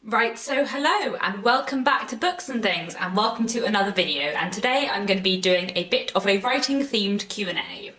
Right, so hello and welcome back to Books and Things, and welcome to another video, and today I'm going to be doing a bit of a writing themed Q&A.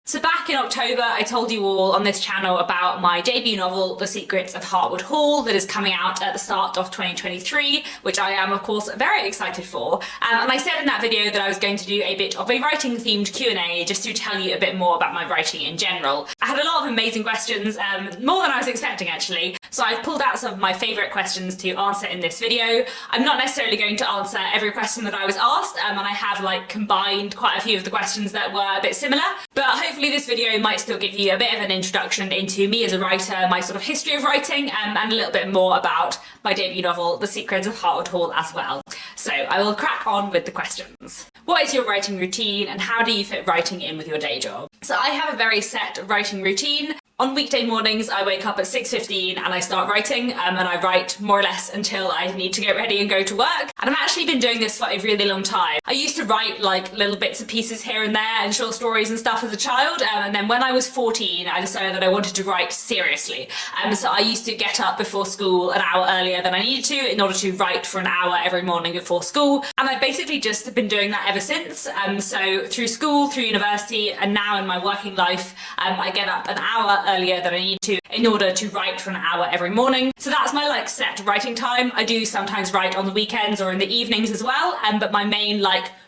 So back in October, I told you all on this channel about my debut novel, The Secrets of Harwood Hall, that is coming out at the start of 2023, which I am, of course, very excited for. And I said in that video that I was going to do a bit of a writing-themed Q&A just to tell you a bit more about my writing in general. I had a lot of amazing questions, more than I was expecting actually, so I've pulled out some of my favourite questions to answer in this video. I'm not necessarily going to answer every question that I was asked, and I have combined quite a few of the questions that were a bit similar, but hopefully this video might still give you a bit of an introduction into me as a writer, my sort of history of writing, and a little bit more about my debut novel, The Secrets of Harwood Hall as well. So I will crack on with the questions. What is your writing routine and how do you fit writing in with your day job? So I have a very set writing routine. On weekday mornings, I wake up at 6:15 and I start writing, and I write more or less until I need to get ready and go to work. And I've actually been doing this for a really long time. I used to write little bits and pieces here and there and short stories and stuff as a child, and then when I was 14, I decided that I wanted to write seriously. So I used to get up before school an hour earlier than I needed to in order to write for an hour every morning before school. And I've basically just been doing that ever since. So through school, through university, and now in my working life, I get up an hour earlier than I need to in order to write for an hour every morning. So that's my set writing time. I do sometimes write on the weekends or in the evenings as well, but my main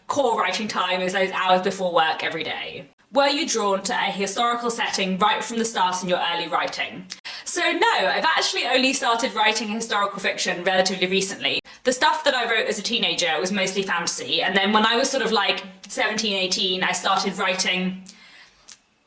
core writing time is those hours before work every day. Were you drawn to a historical setting right from the start in your early writing? So no, I've actually only started writing historical fiction relatively recently. The stuff that I wrote as a teenager was mostly fantasy, and then when I was sort of 17, 18, I started writing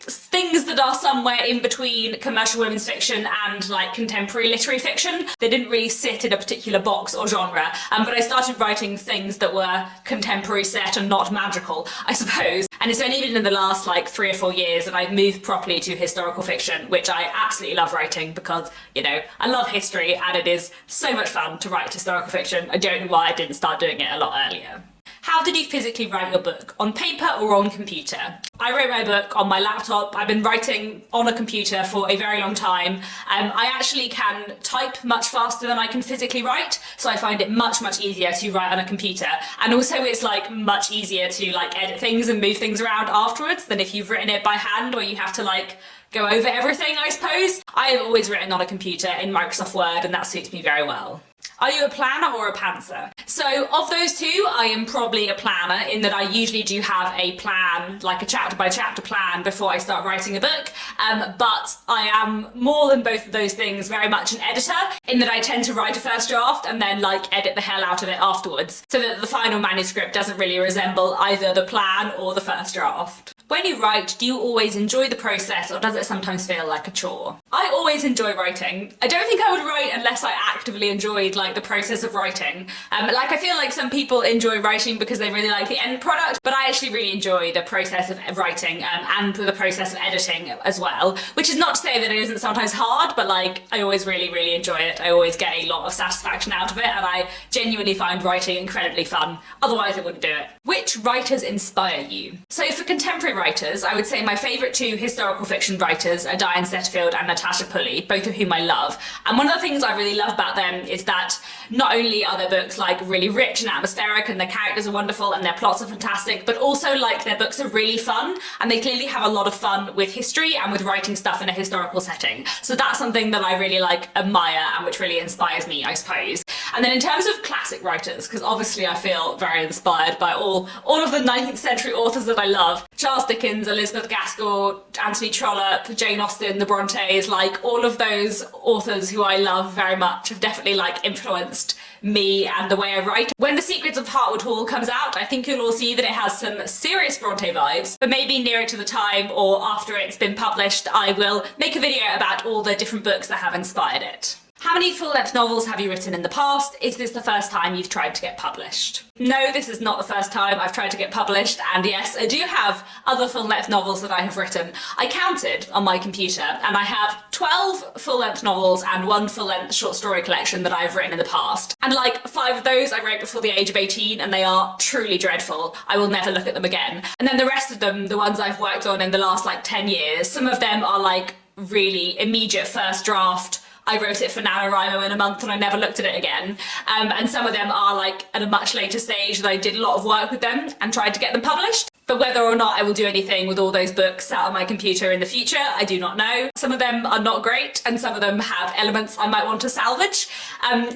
things that are somewhere in between commercial women's fiction and contemporary literary fiction. They didn't really sit in a particular box or genre, but I started writing things that were contemporary set and not magical, I suppose. And it's only been in the last 3 or 4 years that I've moved properly to historical fiction, which I absolutely love writing because, I love history and it is so much fun to write historical fiction. I don't know why I didn't start doing it a lot earlier. How did you physically write your book? On paper or on computer? I wrote my book on my laptop. I've been writing on a computer for a very long time. I actually can type much faster than I can physically write, so I find it much easier to write on a computer. And also it's much easier to edit things and move things around afterwards than if you've written it by hand or you have to go over everything, I suppose. I have always written on a computer in Microsoft Word, and that suits me very well. Are you a planner or a pantser? So of those two, I am probably a planner in that I usually do have a plan, a chapter by chapter plan before I start writing a book, but I am more than both of those things very much an editor in that I tend to write a first draft and then edit the hell out of it afterwards so that the final manuscript doesn't really resemble either the plan or the first draft. When you write, do you always enjoy the process or does it sometimes feel like a chore? I always enjoy writing. I don't think I would write unless I actively enjoyed the process of writing. I feel some people enjoy writing because they really like the end product, but I actually really enjoy the process of writing and the process of editing as well, which is not to say that it isn't sometimes hard, but I always really enjoy it. I always get a lot of satisfaction out of it, and I genuinely find writing incredibly fun. Otherwise I wouldn't do it. Which writers inspire you? So for contemporary writers, I would say my favourite two historical fiction writers are Diane Setterfield and Natasha Pulley, both of whom I love. And one of the things I really love about them is that not only are their books really rich and atmospheric and their characters are wonderful and their plots are fantastic, but also their books are really fun, and they clearly have a lot of fun with history and with writing stuff in a historical setting. So that's something that I really admire and which really inspires me, I suppose. And then in terms of classic writers, because obviously I feel very inspired by all of the 19th century authors that I love. Charles Dickens, Elizabeth Gaskell, Anthony Trollope, Jane Austen, the Brontes, all of those authors who I love very much have definitely influenced me and the way I write. When The Secrets of Harwood Hall comes out, I think you'll all see that it has some serious Bronte vibes, but maybe nearer to the time or after it's been published, I will make a video about all the different books that have inspired it. How many full-length novels have you written in the past? Is this the first time you've tried to get published? No, this is not the first time I've tried to get published, and yes, I do have other full-length novels that I have written. I counted on my computer, and I have 12 full-length novels and 1 full-length short story collection that I've written in the past. And like 5 of those I wrote before the age of 18, and they are truly dreadful. I will never look at them again. And then the rest of them, the ones I've worked on in the last like 10 years, some of them are like really immediate first draft. I wrote it for Nanowrimo in a month and I never looked at it again. And some of them are like at a much later stage that I did a lot of work with them and tried to get them published. But whether or not I will do anything with all those books sat on my computer in the future, I do not know. Some of them are not great and some of them have elements I might want to salvage.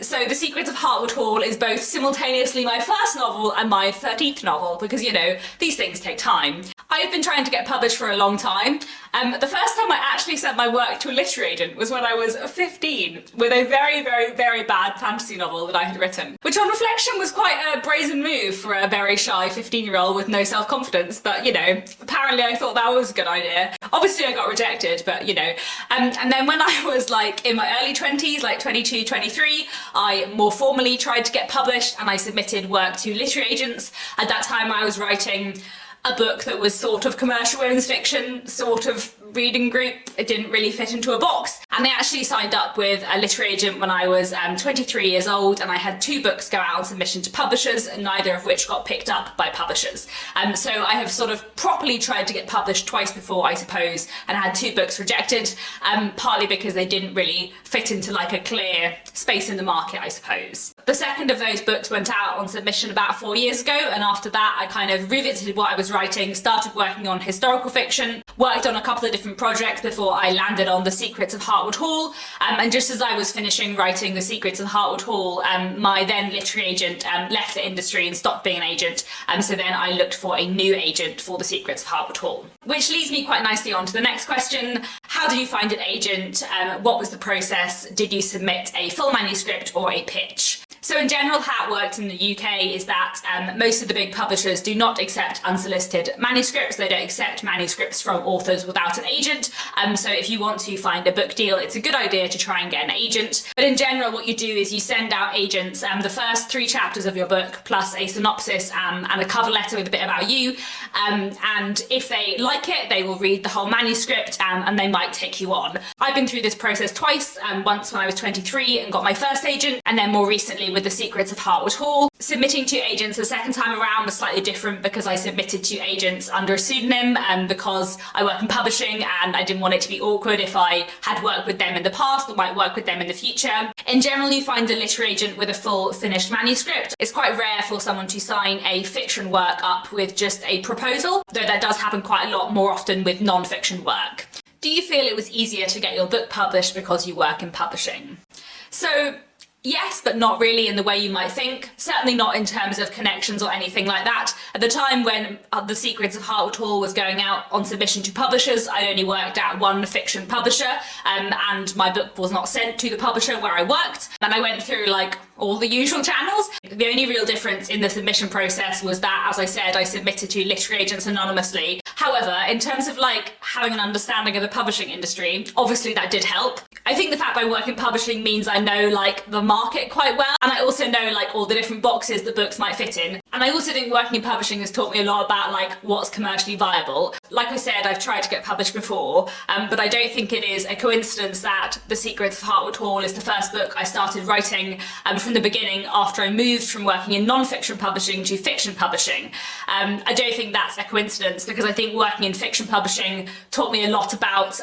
So The Secrets of Harwood Hall is both simultaneously my first novel and my 13th novel because, you know, these things take time. I've been trying to get published for a long time. The first time I actually sent my work to a literary agent was when I was 15 with a very, very, very bad fantasy novel that I had written, which on reflection was quite a brazen move for a very shy 15-year-old with no self-confidence, but you know, apparently I thought that was a good idea. Obviously I got rejected, but you know. And then when I was like in my early 20s, like 22, 23, I more formally tried to get published and I submitted work to literary agents. At that time I was writing a book that was sort of commercial women's fiction, sort of reading group. It didn't really fit into a box. And they actually signed up with a literary agent when I was 23 years old, and I had 2 books go out on submission to publishers, neither of which got picked up by publishers. So I have sort of properly tried to get published twice before, I suppose, and had 2 books rejected, partly because they didn't really fit into like a clear space in the market, I suppose. The second of those books went out on submission about 4 years ago, and after that I kind of revisited what I was writing, started working on historical fiction, worked on a couple of different projects before I landed on The Secrets of Harwood Hall, and just as I was finishing writing The Secrets of Harwood Hall, my then literary agent left the industry and stopped being an agent, so then I looked for a new agent for The Secrets of Harwood Hall. Which leads me quite nicely on to the next question. How did you find an agent? What was the process? Did you submit a full manuscript or a pitch? So in general, how it works in the UK is that most of the big publishers do not accept unsolicited manuscripts. They don't accept manuscripts from authors without an agent. So if you want to find a book deal, it's a good idea to try and get an agent. But in general, what you do is you send out agents the first 3 chapters of your book, plus a synopsis and a cover letter with a bit about you. And if they like it, they will read the whole manuscript and they might take you on. I've been through this process twice, once when I was 23 and got my first agent, and then more recently with The Secrets of Harwood Hall. Submitting to agents the second time around was slightly different because I submitted to agents under a pseudonym because I work in publishing and I didn't want it to be awkward if I had worked with them in the past or might work with them in the future. In general, you find a literary agent with a full finished manuscript. It's quite rare for someone to sign a fiction work up with just a proposal, though that does happen quite a lot more often with non-fiction work. Do you feel it was easier to get your book published because you work in publishing? So, yes, but not really in the way you might think. Certainly not in terms of connections or anything like that. At the time when The Secrets of Harwood Hall was going out on submission to publishers, I'd only worked at one fiction publisher, and my book was not sent to the publisher where I worked. And I went through like all the usual channels. The only real difference in the submission process was that, as I said, I submitted to literary agents anonymously. However, in terms of like having an understanding of the publishing industry, obviously that did help. I think the fact that I work in publishing means I know like the market quite well, and I also know like all the different boxes that books might fit in. And I also think working in publishing has taught me a lot about like what's commercially viable. Like I said, I've tried to get published before, but I don't think it is a coincidence that The Secrets of Harwood Hall is the first book I started writing from the beginning after I moved from working in non-fiction publishing to fiction publishing. I don't think that's a coincidence because I think working in fiction publishing taught me a lot about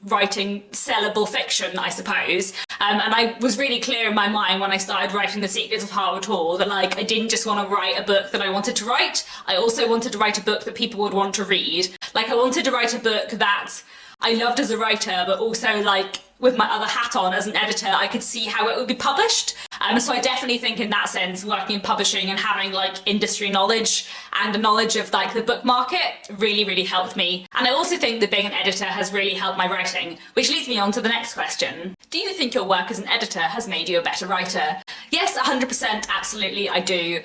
writing sellable fiction, I suppose. And I was really clear in my mind when I started writing The Secrets of Harwood Hall that like I didn't just want to write a book that I wanted to write, I also wanted to write a book that people would want to read. Like I wanted to write a book that I loved as a writer, but also like with my other hat on as an editor, I could see how it would be published. So I definitely think in that sense, working in publishing and having like industry knowledge and a knowledge of like the book market really, really helped me. And I also think that being an editor has really helped my writing, which leads me on to the next question. Do you think your work as an editor has made you a better writer? Yes, 100%, absolutely, I do.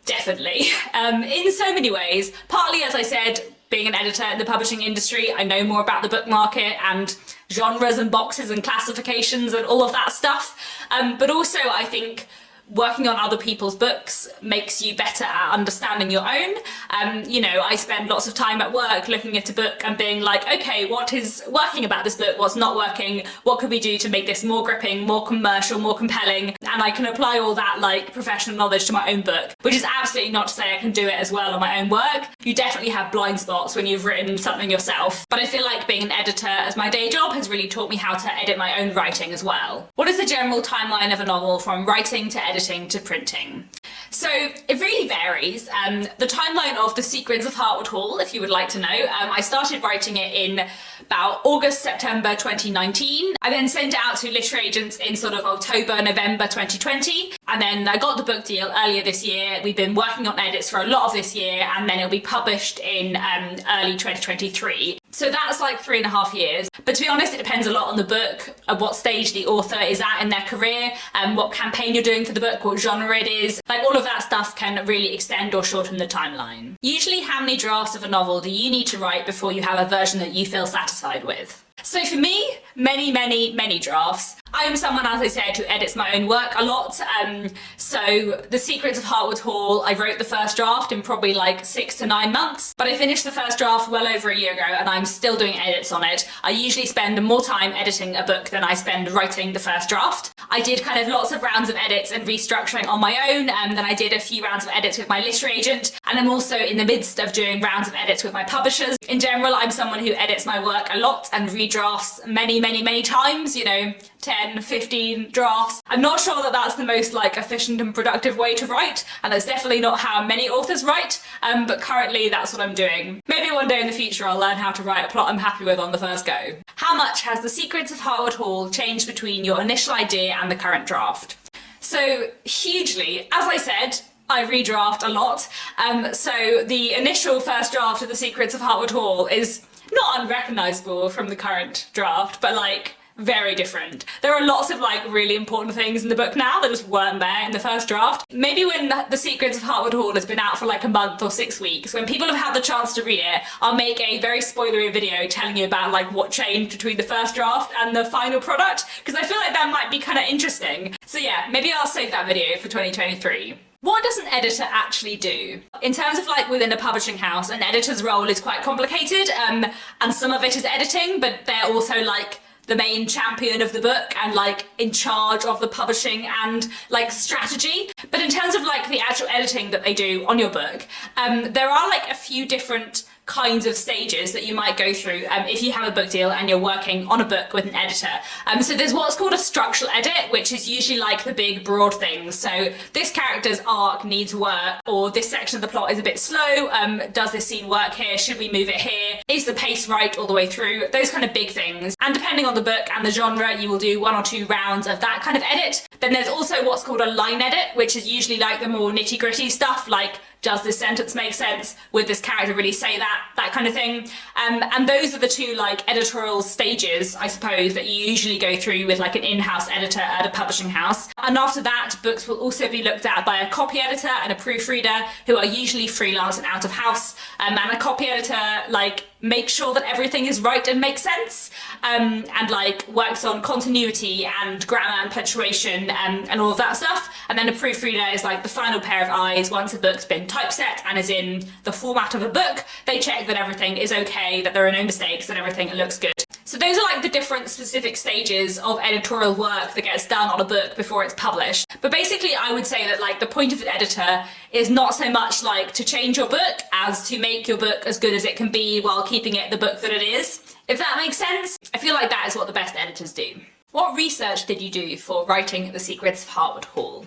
Definitely. In so many ways, partly, as I said, being an editor in the publishing industry, I know more about the book market and genres and boxes and classifications and all of that stuff. But also I think working on other people's books makes you better at understanding your own. You know, I spend lots of time at work looking at a book and being like, okay, what is working about this book? What's not working? What could we do to make this more gripping, more commercial, more compelling? And I can apply all that like professional knowledge to my own book, which is absolutely not to say I can do it as well on my own work. You definitely have blind spots when you've written something yourself. But I feel like being an editor as my day job has really taught me how to edit my own writing as well. What is the general timeline of a novel from writing to editing to printing? So it really varies. The timeline of The Secrets of Harwood Hall, if you would like to know, I started writing it in about August, September 2019. I then sent it out to literary agents in sort of October, November 2020. And then I got the book deal earlier this year. We've been working on edits for a lot of this year, and then it'll be published in early 2023. So that's like 3.5 years. But to be honest, it depends a lot on the book, at what stage the author is at in their career, what campaign you're doing for the book, what genre it is. Like all of that stuff can really extend or shorten the timeline. Usually, how many drafts of a novel do you need to write before you have a version that you feel satisfied with? So for me, many drafts. I am someone, as I said, who edits my own work a lot. So The Secrets of Harwood Hall, I wrote the first draft in probably like 6 to 9 months, but I finished the first draft well over a year ago and I'm still doing edits on it. I usually spend more time editing a book than I spend writing the first draft. I did kind of lots of rounds of edits and restructuring on my own, and then I did a few rounds of edits with my literary agent, and I'm also in the midst of doing rounds of edits with my publishers. In general, I'm someone who edits my work a lot and redrafts many times, you know, 10, 15 drafts. I'm not sure that that's the most like efficient and productive way to write, and that's definitely not how many authors write, but currently that's what I'm doing. Maybe one day in the future I'll learn how to write a plot I'm happy with on the first go. How much has The Secrets of Harwood Hall changed between your initial idea and the current draft? So hugely. As I said, I redraft a lot. So the initial first draft of The Secrets of Harwood Hall is not unrecognisable from the current draft, but like very different. There are lots of like really important things in the book now that just weren't there in the first draft. Maybe when The Secrets of Harwood Hall has been out for like a month or 6 weeks, when people have had the chance to read it, I'll make a very spoilery video telling you about like what changed between the first draft and the final product, because I feel like that might be kind of interesting. So yeah, maybe I'll save that video for 2023. What does an editor actually do? In terms of like within a publishing house, an editor's role is quite complicated, and some of it is editing, but they're also like the main champion of the book and like in charge of the publishing and like strategy. But in terms of like the actual editing that they do on your book, there are like a few different kinds of stages that you might go through if you have a book deal and you're working on a book with an editor. So there's what's called a structural edit, which is usually like the big broad things. So this character's arc needs work, or this section of the plot is a bit slow. Does this scene work here? Should we move it here? Is the pace right all the way through? Those kind of big things. And depending on the book and the genre, you will do 1 or 2 rounds of that kind of edit. Then there's also what's called a line edit, which is usually like the more nitty-gritty stuff, like does this sentence make sense? Would this character really say that? That kind of thing. And those are the 2 like editorial stages, I suppose, that you usually go through with like an in-house editor at a publishing house. And after that, books will also be looked at by a copy editor and a proofreader, who are usually freelance and out of house. And a copy editor like makes sure that everything is right and makes sense, and like works on continuity and grammar and punctuation and all of that stuff. And then a proofreader is like the final pair of eyes once a book's been typeset and is in the format of a book. They check that everything is okay, that there are no mistakes, that everything looks good. So those are like the different specific stages of editorial work that gets done on a book before it's published. But basically I would say that like the point of an editor is not so much like to change your book as to make your book as good as it can be while keeping it the book that it is. If that makes sense, I feel like that is what the best editors do. What research did you do for writing The Secrets of Harwood Hall?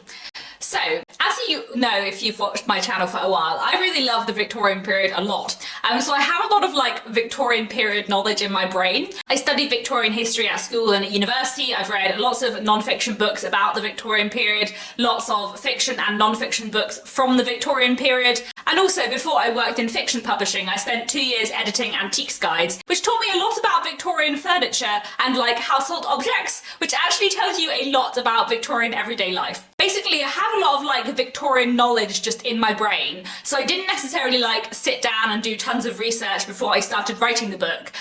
So, as you know, if you've watched my channel for a while, I really love the Victorian period a lot. So I have a lot of like Victorian period knowledge in my brain. I studied Victorian history at school and at university. I've read lots of non-fiction books about the Victorian period, lots of fiction and non-fiction books from the Victorian period. And also, before I worked in fiction publishing, I spent 2 years editing antiques guides, which taught me a lot about Victorian furniture and like household objects, which actually tells you a lot about Victorian everyday life. Basically, I have a lot of like Victorian knowledge just in my brain, so I didn't necessarily like sit down and do tons of research before I started writing the book.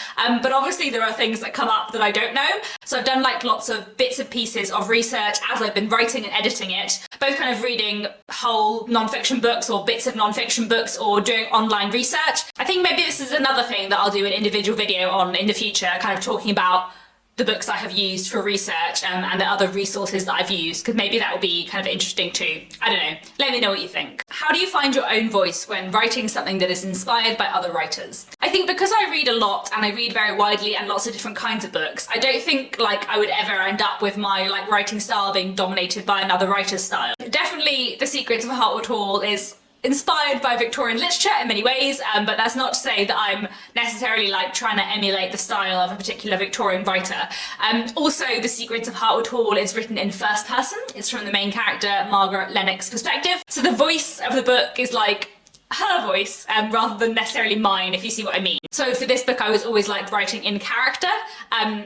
But obviously there are things that come up that I don't know. So I've done like lots of bits and pieces of research as I've been writing and editing it, both kind of reading whole non-fiction books or bits of non-fiction books or doing online research. I think maybe this is another thing that I'll do an individual video on in the future, kind of talking about the books I have used for research and the other resources that I've used, because maybe that will be kind of interesting too. I don't know. Let me know what you think. How do you find your own voice when writing something that is inspired by other writers? I think because I read a lot and I read very widely and lots of different kinds of books, I don't think like I would ever end up with my like writing style being dominated by another writer's style. Definitely The Secrets of Heartwood Hall is inspired by Victorian literature in many ways, but that's not to say that I'm necessarily like trying to emulate the style of a particular Victorian writer. Also, The Secrets of Heartwood Hall is written in first person. It's from the main character, Margaret Lennox's perspective. So the voice of the book is like her voice rather than necessarily mine, if you see what I mean. So for this book I was always like writing in character,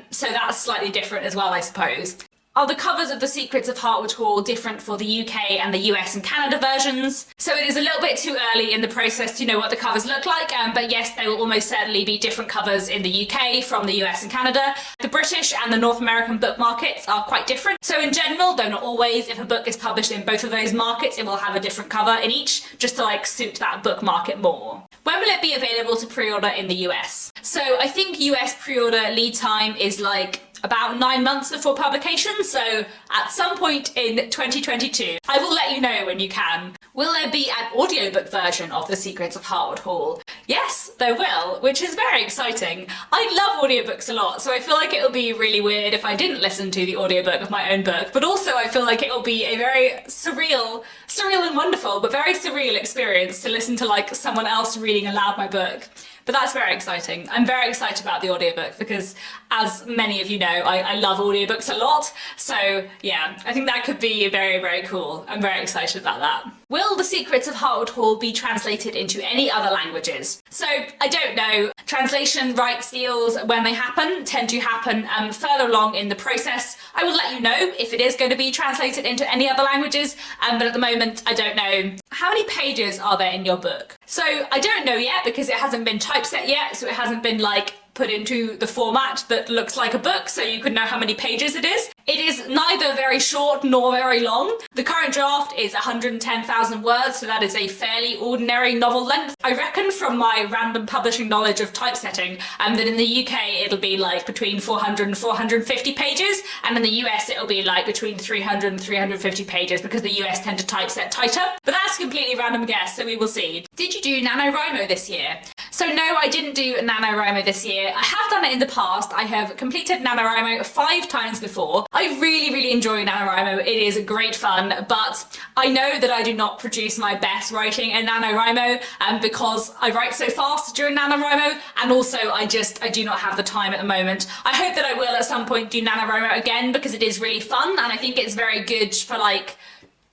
so that's slightly different as well, I suppose. Are the covers of The Secrets of Heartwood Hall different for the UK and the US and Canada versions? So it is a little bit too early in the process to know what the covers look like, but yes, there will almost certainly be different covers in the UK from the US and Canada. The British and the North American book markets are quite different. So in general, though not always, if a book is published in both of those markets, it will have a different cover in each, just to like suit that book market more. When will it be available to pre-order in the US? So I think US pre-order lead time is like about 9 months before publication, so at some point in 2022. I will let you know when you can. Will there be an audiobook version of The Secrets of Heartwood Hall? Yes, there will, which is very exciting. I love audiobooks a lot, so I feel like it will be really weird if I didn't listen to the audiobook of my own book, but also I feel like it will be a very surreal and wonderful, but very surreal experience to listen to like someone else reading aloud my book. But that's very exciting. I'm very excited about the audiobook because, as many of you know, I love audiobooks a lot. So yeah, I think that could be very, very cool. I'm very excited about that. Will The Secrets of Heartwood Hall be translated into any other languages? So I don't know. Translation rights deals, when they happen, tend to happen further along in the process. I will let you know if it is going to be translated into any other languages, but at the moment I don't know. How many pages are there in your book? So I don't know yet because it hasn't been typeset yet, so it hasn't been like put into the format that looks like a book, so you could know how many pages it is. It is neither very short nor very long. The current draft is 110,000 words, so that is a fairly ordinary novel length. I reckon from my random publishing knowledge of typesetting that in the UK it'll be like between 400 and 450 pages, and in the US it'll be like between 300 and 350 pages because the US tend to typeset tighter. But that's a completely random guess, so we will see. Did you do NaNoWriMo this year? So no, I didn't do NaNoWriMo this year. I have done it in the past. I have completed NaNoWriMo 5 times before. I really enjoy NaNoWriMo. It is great fun, but I know that I do not produce my best writing in NaNoWriMo because I write so fast during NaNoWriMo, and also I do not have the time at the moment. I hope that I will at some point do NaNoWriMo again because it is really fun, and I think it's very good for like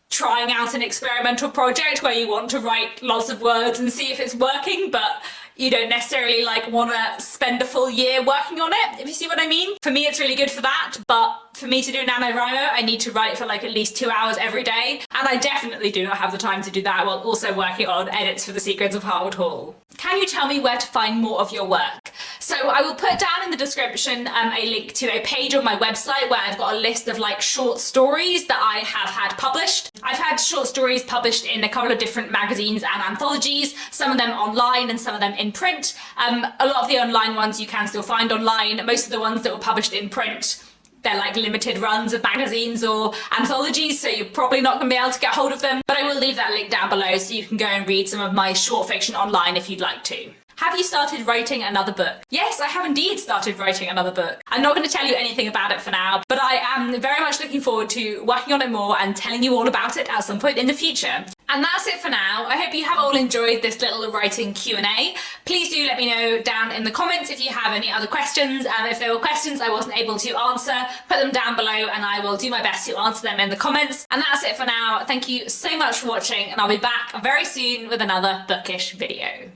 trying out an experimental project where you want to write lots of words and see if it's working, but you don't necessarily like want to spend a full year working on it, if you see what I mean. For me, it's really good for that, but for me to do NaNoWriMo, I need to write for like at least 2 hours every day, and I definitely do not have the time to do that while also working on edits for The Secrets of Heartwood Hall. Can you tell me where to find more of your work? So I will put down in the description a link to a page on my website where I've got a list of like short stories that I have had published. I've had short stories published in a couple of different magazines and anthologies, some of them online and some of them in print. A lot of the online ones you can still find online. Most of the ones that were published in print, they're like limited runs of magazines or anthologies, so you're probably not going to be able to get hold of them. But I will leave that link down below so you can go and read some of my short fiction online if you'd like to. Have you started writing another book? Yes, I have indeed started writing another book. I'm not going to tell you anything about it for now, but I am very much looking forward to working on it more and telling you all about it at some point in the future. And that's it for now. I hope you have all enjoyed this little writing Q&A. Please do let me know down in the comments if you have any other questions, and if there were questions I wasn't able to answer, put them down below and I will do my best to answer them in the comments. And that's it for now. Thank you so much for watching, and I'll be back very soon with another bookish video.